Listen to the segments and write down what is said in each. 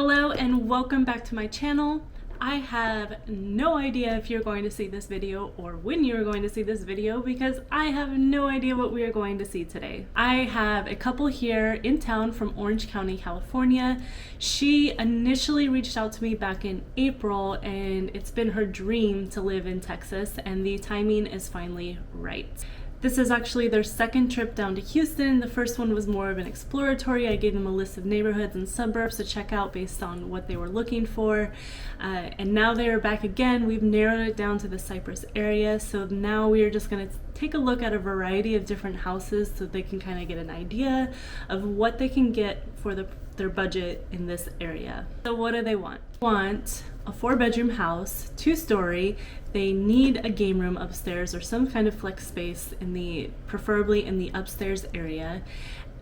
Hello and welcome back to my channel. I have no idea if you're going to see this video or when you're going to see this video because I have no idea what we are going to see today. I have a couple here in town from Orange County, California. She initially reached out to me back in April and it's been her dream to live in Texas and the timing is finally right. This is actually their second trip down to Houston. The first one was more of an exploratory. I gave them a list of neighborhoods and suburbs to check out based on what they were looking for. And now they are back again. We've narrowed it down to the Cypress area. So now we are just gonna take a look at a variety of different houses so they can kind of get an idea of what they can get for their budget in this area. So what do they want? They want a 4-bedroom house, 2-story. They need a game room upstairs or some kind of flex space preferably in the upstairs area,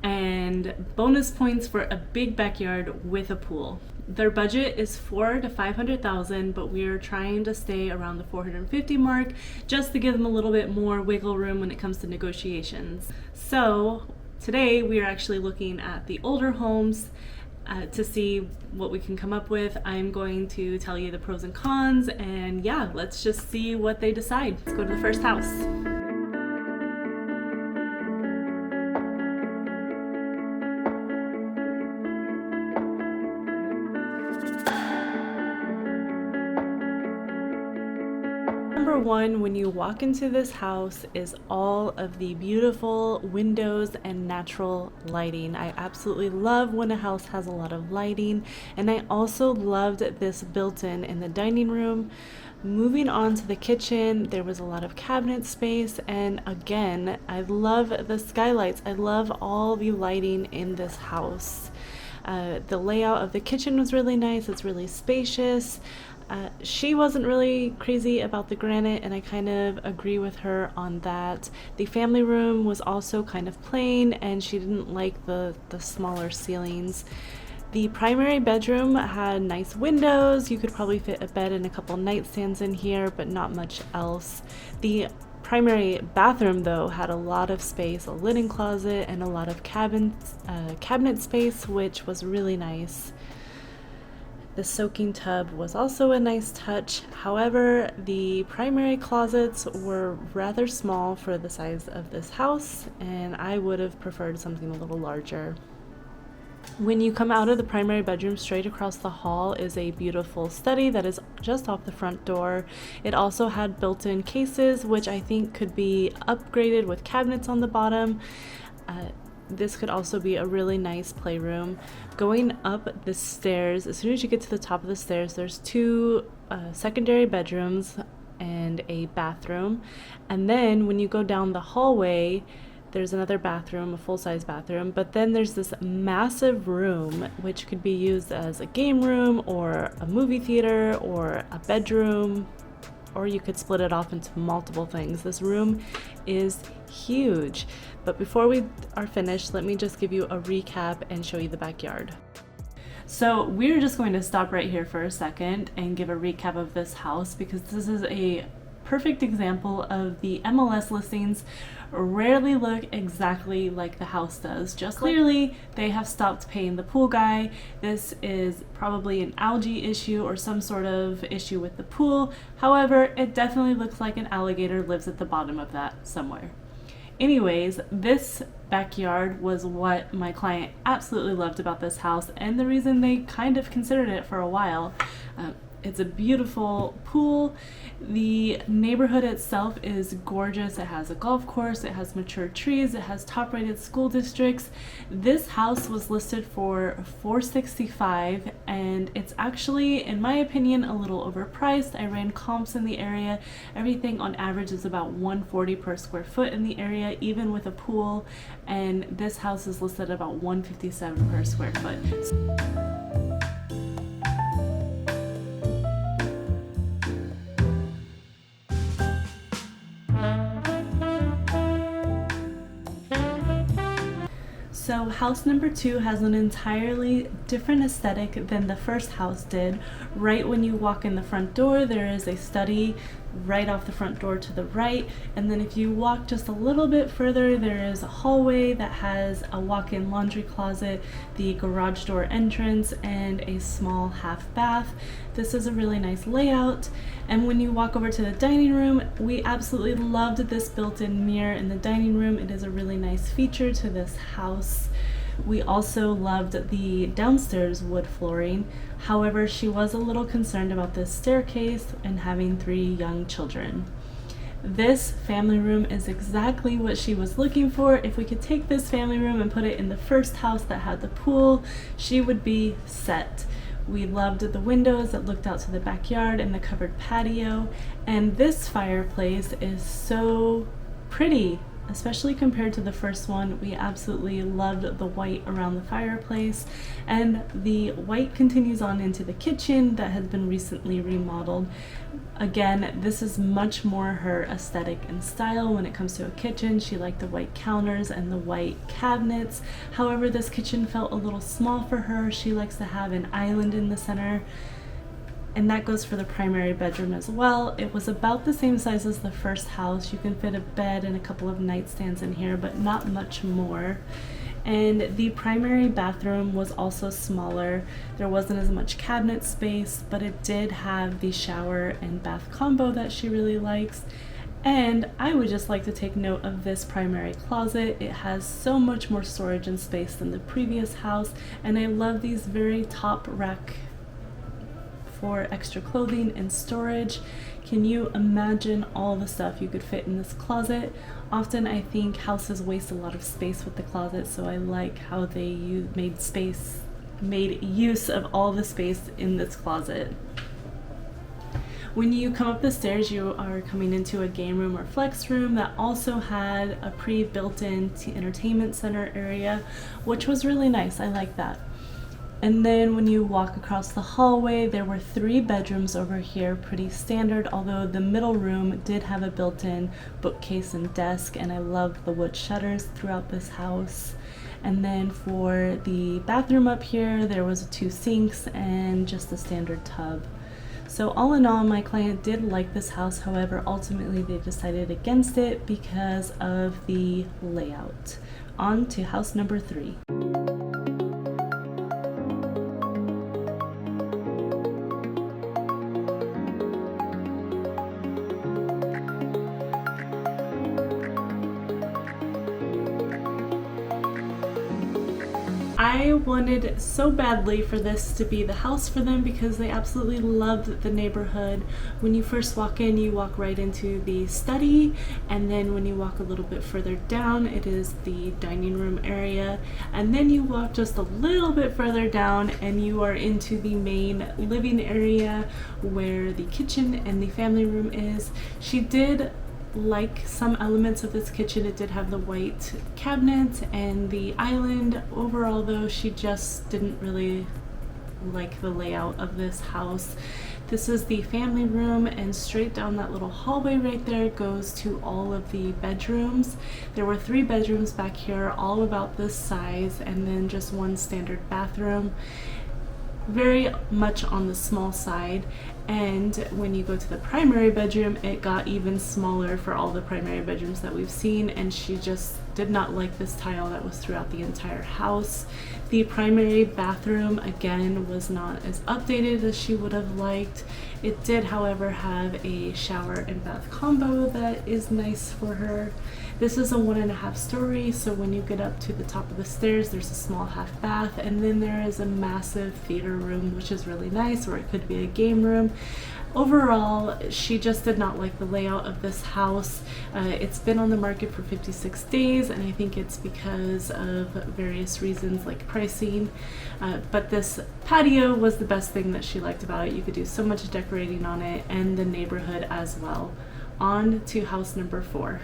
and bonus points for a big backyard with a pool. Their budget is $400,000 to $500,000, but we are trying to stay around the $450,000 mark just to give them a little bit more wiggle room when it comes to negotiations. So today we are actually looking at the older homes to see what we can come up with. I'm going to tell you the pros and cons, and yeah, let's just see what they decide. Let's go to the first house. Number one, when you walk into this house, is all of the beautiful windows and natural lighting. I absolutely love when a house has a lot of lighting, and I also loved this built-in in the dining room. Moving on to the kitchen, there was a lot of cabinet space, and again, I love the skylights. I love all the lighting in this house. The layout of the kitchen was really nice. It's really spacious. She wasn't really crazy about the granite, and I kind of agree with her on that. The family room was also kind of plain, and she didn't like the smaller ceilings. The primary bedroom had nice windows. You could probably fit a bed and a couple nightstands in here, but not much else. The primary bathroom, though, had a lot of space, a linen closet, and a lot of cabinet space, which was really nice. The soaking tub was also a nice touch. However, the primary closets were rather small for the size of this house, and I would have preferred something a little larger. When you come out of the primary bedroom, straight across the hall is a beautiful study that is just off the front door. It also had built-in cases, which I think could be upgraded with cabinets on the bottom. This could also be a really nice playroom. Going up the stairs, as soon as you get to the top of the stairs, there's 2 secondary bedrooms and a bathroom. And then when you go down the hallway, there's another bathroom, a full-size bathroom, but then there's this massive room which could be used as a game room or a movie theater or a bedroom, or you could split it off into multiple things. This room is huge. But before we are finished, let me just give you a recap and show you the backyard. So we're just going to stop right here for a second and give a recap of this house, because this is a perfect example of the MLS listings rarely look exactly like the house does. Just clearly they have stopped paying the pool guy. This is probably an algae issue or some sort of issue with the pool. However, it definitely looks like an alligator lives at the bottom of that somewhere. Anyways, this backyard was what my client absolutely loved about this house, and the reason they kind of considered it for a while. It's a beautiful pool. The neighborhood itself is gorgeous. It has a golf course, it has mature trees, it has top-rated school districts. This house was listed for $465,000, and it's actually, in my opinion, a little overpriced. I ran comps in the area. Everything on average is about $140 per square foot in the area, even with a pool, and this house is listed at about $157 per square foot. So house number 2 has an entirely different aesthetic than the first house did. Right when you walk in the front door, there is a study right off the front door to the right. And then if you walk just a little bit further, there is a hallway that has a walk-in laundry closet, the garage door entrance, and a small half bath. This is a really nice layout. And when you walk over to the dining room, we absolutely loved this built-in mirror in the dining room. It is a really nice feature to this house. We also loved the downstairs wood flooring. However, she was a little concerned about this staircase and having 3 young children. This family room is exactly what she was looking for. If we could take this family room and put it in the first house that had the pool, she would be set. We loved the windows that looked out to the backyard and the covered patio. And this fireplace is so pretty, especially compared to the first one. We absolutely loved the white around the fireplace, and the white continues on into the kitchen that has been recently remodeled. Again, this is much more her aesthetic and style when it comes to a kitchen. She liked the white counters and the white cabinets. However, this kitchen felt a little small for her. She likes to have an island in the center, and that goes for the primary bedroom as well. It was about the same size as the first house. You can fit a bed and a couple of nightstands in here, but not much more. And the primary bathroom was also smaller. There wasn't as much cabinet space, but it did have the shower and bath combo that she really likes. And I would just like to take note of this primary closet. It has so much more storage and space than the previous house, and I love these very top rack for extra clothing and storage. Can you imagine all the stuff you could fit in this closet? Often I think houses waste a lot of space with the closet, so I like how they made use of all the space in this closet. When you come up the stairs, you are coming into a game room or flex room that also had a pre-built-in entertainment center area, which was really nice. I like that. And then when you walk across the hallway, there were 3 bedrooms over here, pretty standard, although the middle room did have a built-in bookcase and desk, and I loved the wood shutters throughout this house. And then for the bathroom up here, there was 2 sinks and just a standard tub. So all in all, my client did like this house. However, ultimately they decided against it because of the layout. On to house number 3. I wanted so badly for this to be the house for them because they absolutely loved the neighborhood. When you first walk in, you walk right into the study, and then when you walk a little bit further down, it is the dining room area, and then you walk just a little bit further down and you are into the main living area where the kitchen and the family room is. She did like some elements of this kitchen. It did have the white cabinet and the island. Overall though, she just didn't really like the layout of this house. This is the family room, and straight down that little hallway right there goes to all of the bedrooms. There were 3 bedrooms back here, all about this size, and then just 1 standard bathroom. Very much on the small side. And when you go to the primary bedroom, it got even smaller for all the primary bedrooms that we've seen, and she just did not like this tile that was throughout the entire house. The primary bathroom again was not as updated as she would have liked. It did, however, have a shower and bath combo that is nice for her. This is a 1.5 story, so when you get up to the top of the stairs, there's a small half bath, and then there is a massive theater room, which is really nice, or it could be a game room. Overall, she just did not like the layout of this house. It's been on the market for 56 days, and I think it's because of various reasons like pricing. But this patio was the best thing that she liked about it. You could do so much decorating on it, and the neighborhood as well. On to house number 4.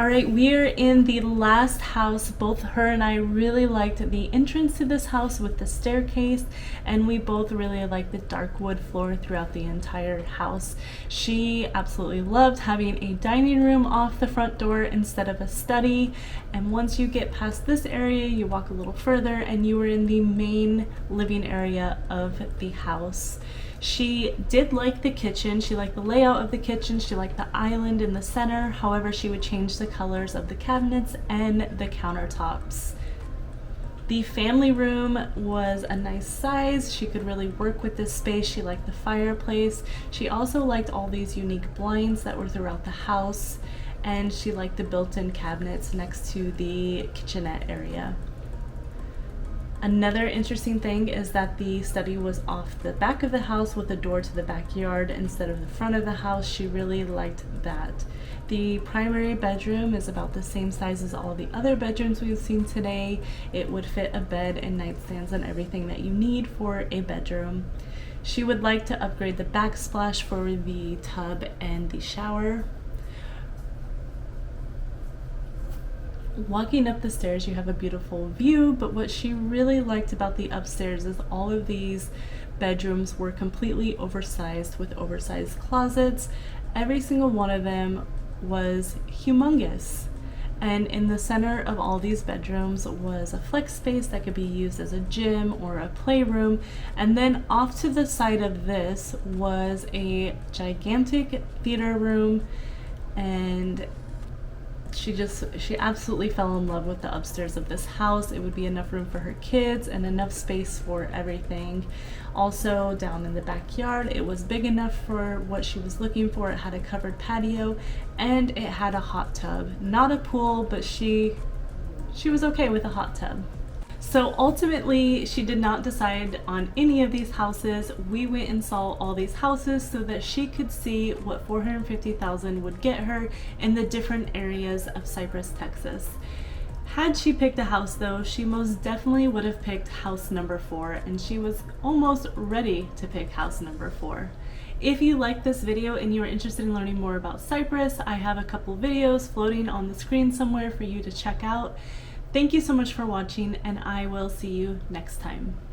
All right, we're in the last house. Both her and I really liked the entrance to this house with the staircase, and we both really liked the dark wood floor throughout the entire house. She absolutely loved having a dining room off the front door instead of a study. And once you get past this area, you walk a little further and you are in the main living area of the house. She did like the kitchen. She liked the layout of the kitchen. She liked the island in the center. However, she would change the colors of the cabinets and the countertops. The family room was a nice size. She could really work with this space. She liked the fireplace. She also liked all these unique blinds that were throughout the house, and she liked the built-in cabinets next to the kitchenette area. Another interesting thing is that the study was off the back of the house with a door to the backyard instead of the front of the house. She really liked that. The primary bedroom is about the same size as all the other bedrooms we've seen today. It would fit a bed and nightstands and everything that you need for a bedroom. She would like to upgrade the backsplash for the tub and the shower. Walking up the stairs, you have a beautiful view, but what she really liked about the upstairs is all of these bedrooms were completely oversized with oversized closets. Every single one of them was humongous. And in the center of all these bedrooms was a flex space that could be used as a gym or a playroom. And then off to the side of this was a gigantic theater room, and she absolutely fell in love with the upstairs of this house. It would be enough room for her kids and enough space for everything. Also, down in the backyard, it was big enough for what she was looking for. It had a covered patio and it had a hot tub. Not a pool, but she was okay with a hot tub. So ultimately, she did not decide on any of these houses. We went and saw all these houses so that she could see what $450,000 would get her in the different areas of Cypress, Texas. Had she picked a house though, she most definitely would have picked house number 4, and she was almost ready to pick house number 4. If you like this video and you are interested in learning more about Cypress, I have a couple videos floating on the screen somewhere for you to check out. Thank you so much for watching, and I will see you next time.